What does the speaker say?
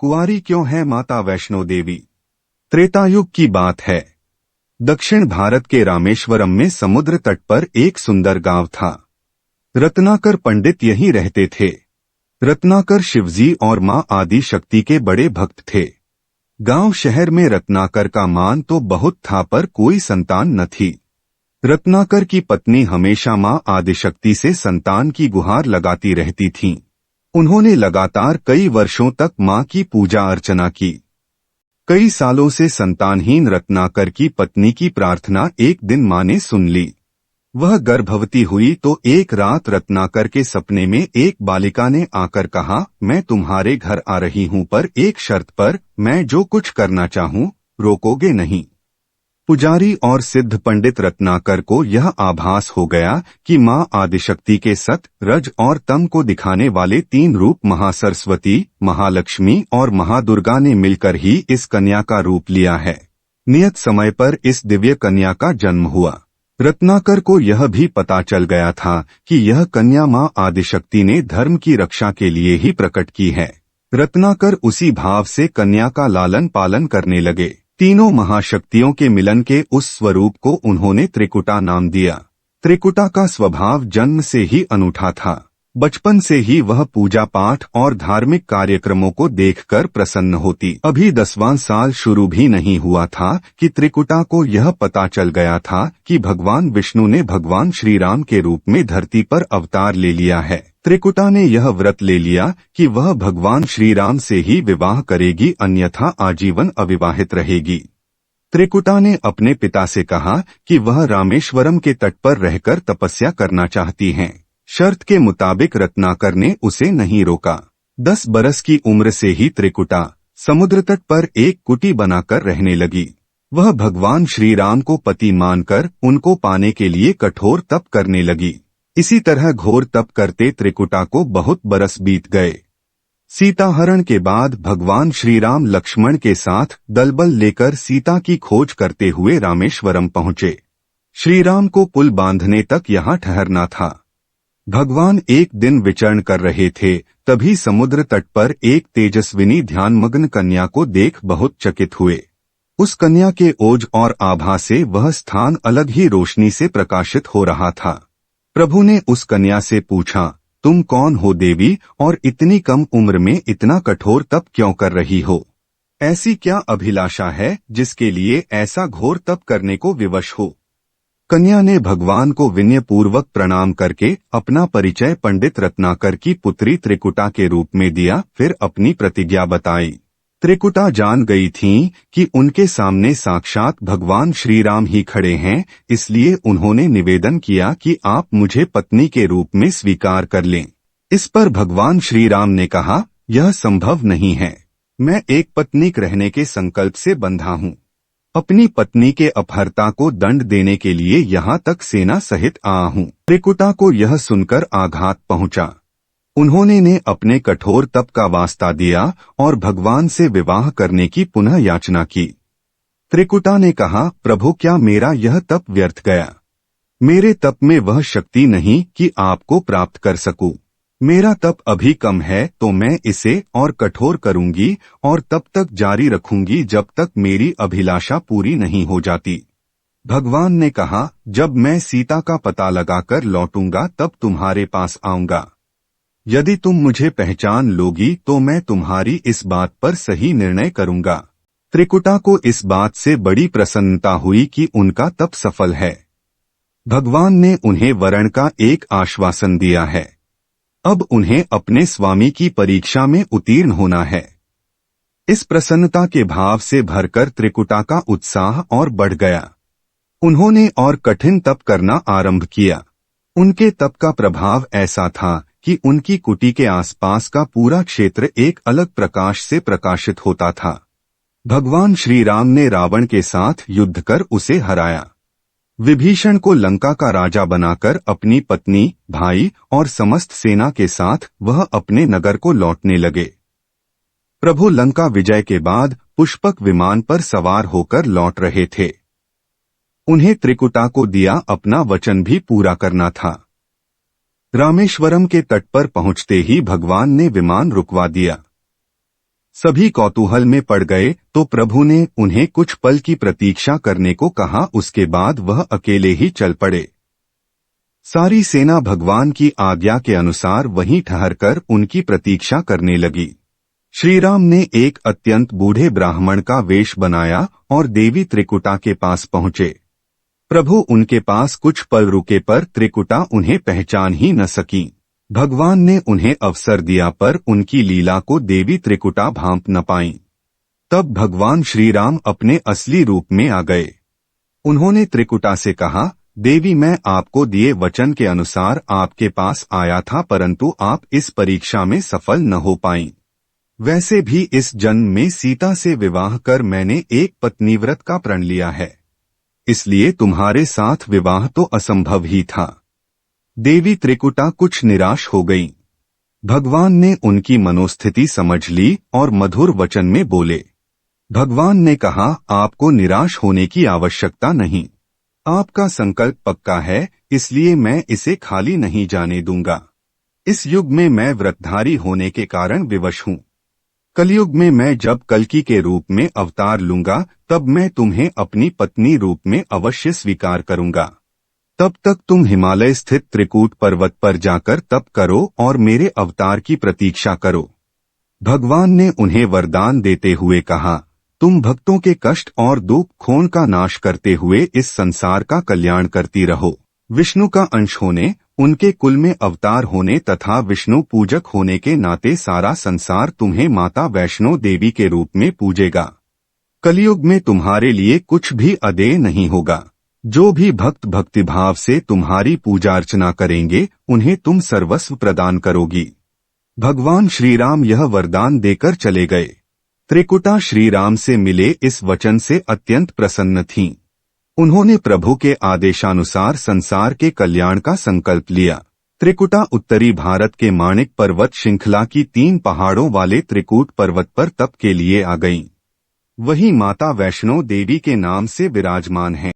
कुंवारी क्यों है माता वैष्णो देवी? त्रेतायुग की बात है। दक्षिण भारत के रामेश्वरम में समुद्र तट पर एक सुंदर गांव था। रत्नाकर पंडित यहीं रहते थे। रत्नाकर शिवजी और मां आदि शक्ति के बड़े भक्त थे। गांव शहर में रत्नाकर का मान तो बहुत था, पर कोई संतान न थी। रत्नाकर की पत्नी हमेशा मां आदिशक्ति से संतान की गुहार लगाती रहती थीं। उन्होंने लगातार कई वर्षों तक मां की पूजा अर्चना की। कई सालों से संतानहीन रत्नाकर की पत्नी की प्रार्थना एक दिन मां ने सुन ली। वह गर्भवती हुई तो एक रात रत्नाकर के सपने में एक बालिका ने आकर कहा, मैं तुम्हारे घर आ रही हूं, पर एक शर्त पर। मैं जो कुछ करना चाहूं रोकोगे नहीं? पुजारी और सिद्ध पंडित रत्नाकर को यह आभास हो गया कि मां आदिशक्ति के सत, रज और तम को दिखाने वाले तीन रूप महासरस्वती, महालक्ष्मी और महादुर्गा ने मिलकर ही इस कन्या का रूप लिया है। नियत समय पर इस दिव्य कन्या का जन्म हुआ। रत्नाकर को यह भी पता चल गया था कि यह कन्या मां आदिशक्ति ने धर्म की रक्षा के लिए ही प्रकट की है। रत्नाकर उसी भाव से कन्या का लालन पालन करने लगे। तीनों महाशक्तियों के मिलन के उस स्वरूप को उन्होंने त्रिकुटा नाम दिया। त्रिकुटा का स्वभाव जन्म से ही अनूठा था। बचपन से ही वह पूजा पाठ और धार्मिक कार्यक्रमों को देखकर प्रसन्न होती। अभी 10वां साल शुरू भी नहीं हुआ था कि त्रिकुटा को यह पता चल गया था कि भगवान विष्णु ने भगवान श्री राम के रूप में धरती पर अवतार ले लिया है। त्रिकुटा ने यह व्रत ले लिया कि वह भगवान श्री राम से ही विवाह करेगी, अन्यथा आजीवन अविवाहित रहेगी। त्रिकुटा ने अपने पिता से कहा कि वह रामेश्वरम के तट पर रहकर तपस्या करना चाहती हैं। शर्त के मुताबिक रत्नाकर ने उसे नहीं रोका। 10 बरस की उम्र से ही त्रिकुटा समुद्र तट पर एक कुटी बनाकर रहने लगी। वह भगवान श्री राम को पति मानकर उनको पाने के लिए कठोर तप करने लगी। इसी तरह घोर तप करते त्रिकुटा को बहुत बरस बीत गए। सीताहरण के बाद भगवान श्री राम लक्ष्मण के साथ दलबल लेकर सीता की खोज करते हुए रामेश्वरम पहुंचे। श्री राम को पुल बांधने तक यहाँ ठहरना था। भगवान एक दिन विचरण कर रहे थे, तभी समुद्र तट पर एक तेजस्विनी ध्यानमग्न कन्या को देख बहुत चकित हुए। उस कन्या के ओज और आभा से वह स्थान अलग ही रोशनी से प्रकाशित हो रहा था। प्रभु ने उस कन्या से पूछा, तुम कौन हो देवी, और इतनी कम उम्र में इतना कठोर तप क्यों कर रही हो? ऐसी क्या अभिलाषा है जिसके लिए ऐसा घोर तप करने को विवश हो? कन्या ने भगवान को विनयपूर्वक प्रणाम करके अपना परिचय पंडित रत्नाकर की पुत्री त्रिकुटा के रूप में दिया, फिर अपनी प्रतिज्ञा बताई। त्रिकुटा जान गई थीं कि उनके सामने साक्षात भगवान श्री राम ही खड़े हैं, इसलिए उन्होंने निवेदन किया कि आप मुझे पत्नी के रूप में स्वीकार कर लें। इस पर भगवान श्री राम ने कहा, यह संभव नहीं है। मैं एक पत्नीक रहने के संकल्प से बंधा हूँ। अपनी पत्नी के अपहर्ता को दंड देने के लिए यहाँ तक सेना सहित आया हूँ। त्रिकुटा को यह सुनकर आघात पहुँचा। उन्होंने ने अपने कठोर तप का वास्ता दिया और भगवान से विवाह करने की पुनः याचना की। त्रिकुटा ने कहा, प्रभु, क्या मेरा यह तप व्यर्थ गया? मेरे तप में वह शक्ति नहीं कि आपको प्राप्त कर सकूं। मेरा तप अभी कम है, तो मैं इसे और कठोर करूंगी और तब तक जारी रखूंगी जब तक मेरी अभिलाषा पूरी नहीं हो जाती। भगवान ने कहा, जब मैं सीता का पता लगाकर लौटूंगा तब तुम्हारे पास आऊंगा। यदि तुम मुझे पहचान लोगी तो मैं तुम्हारी इस बात पर सही निर्णय करूंगा। त्रिकुटा को इस बात से बड़ी प्रसन्नता हुई कि उनका तप सफल है। भगवान ने उन्हें वरण का एक आश्वासन दिया है। अब उन्हें अपने स्वामी की परीक्षा में उत्तीर्ण होना है। इस प्रसन्नता के भाव से भरकर त्रिकुटा का उत्साह और बढ़ गया। उन्होंने और कठिन तप करना आरंभ किया। उनके तप का प्रभाव ऐसा था कि उनकी कुटी के आसपास का पूरा क्षेत्र एक अलग प्रकाश से प्रकाशित होता था। भगवान श्री राम ने रावण के साथ युद्ध कर उसे हराया। विभीषण को लंका का राजा बनाकर अपनी पत्नी, भाई और समस्त सेना के साथ वह अपने नगर को लौटने लगे। प्रभु लंका विजय के बाद पुष्पक विमान पर सवार होकर लौट रहे थे। उन्हें त्रिकुटा को दिया अपना वचन भी पूरा करना था। रामेश्वरम के तट पर पहुंचते ही भगवान ने विमान रुकवा दिया। सभी कौतूहल में पड़ गए तो प्रभु ने उन्हें कुछ पल की प्रतीक्षा करने को कहा। उसके बाद वह अकेले ही चल पड़े। सारी सेना भगवान की आज्ञा के अनुसार वहीं ठहरकर उनकी प्रतीक्षा करने लगी। श्रीराम ने एक अत्यंत बूढ़े ब्राह्मण का वेश बनाया और देवी त्रिकुटा के पास पहुंचे। प्रभु उनके पास कुछ पल रुके पर त्रिकुटा उन्हें पहचान ही न सकी। भगवान ने उन्हें अवसर दिया पर उनकी लीला को देवी त्रिकुटा भांप न पाईं। तब भगवान श्रीराम अपने असली रूप में आ गए। उन्होंने त्रिकुटा से कहा, देवी, मैं आपको दिए वचन के अनुसार आपके पास आया था, परंतु आप इस परीक्षा में सफल न हो पाईं। वैसे भी इस जन्म में सीता से विवाह कर मैंने एक पत्नीव्रत का प्रण लिया है, इसलिए तुम्हारे साथ विवाह तो असंभव ही था। देवी त्रिकुटा कुछ निराश हो गईं। भगवान ने उनकी मनोस्थिति समझ ली और मधुर वचन में बोले। भगवान ने कहा, आपको निराश होने की आवश्यकता नहीं। आपका संकल्प पक्का है, इसलिए मैं इसे खाली नहीं जाने दूंगा। इस युग में मैं व्रतधारी होने के कारण विवश हूँ। कलयुग में मैं जब कल्कि के रूप में अवतार लूंगा तब मैं तुम्हें अपनी पत्नी रूप में अवश्य स्वीकार करूंगा। तब तक तुम हिमालय स्थित त्रिकूट पर्वत पर जाकर तप करो और मेरे अवतार की प्रतीक्षा करो। भगवान ने उन्हें वरदान देते हुए कहा, तुम भक्तों के कष्ट और दुख खोन का नाश करते हुए इस संसार का कल्याण करती रहो। विष्णु का अंश होने, उनके कुल में अवतार होने तथा विष्णु पूजक होने के नाते सारा संसार तुम्हें माता वैष्णो देवी के रूप में पूजेगा। कलयुग में तुम्हारे लिए कुछ भी अदेय नहीं होगा। जो भी भक्त भक्तिभाव से तुम्हारी पूजा अर्चना करेंगे उन्हें तुम सर्वस्व प्रदान करोगी। भगवान श्रीराम यह वरदान देकर चले गए। त्रिकुटा श्रीराम से मिले इस वचन से अत्यंत प्रसन्न थीं। उन्होंने प्रभु के आदेशानुसार संसार के कल्याण का संकल्प लिया। त्रिकुटा उत्तरी भारत के माणिक पर्वत श्रृंखला की 3 पहाड़ों वाले त्रिकूट पर्वत पर तप के लिए आ गईं। वही माता वैष्णो देवी के नाम से विराजमान हैं।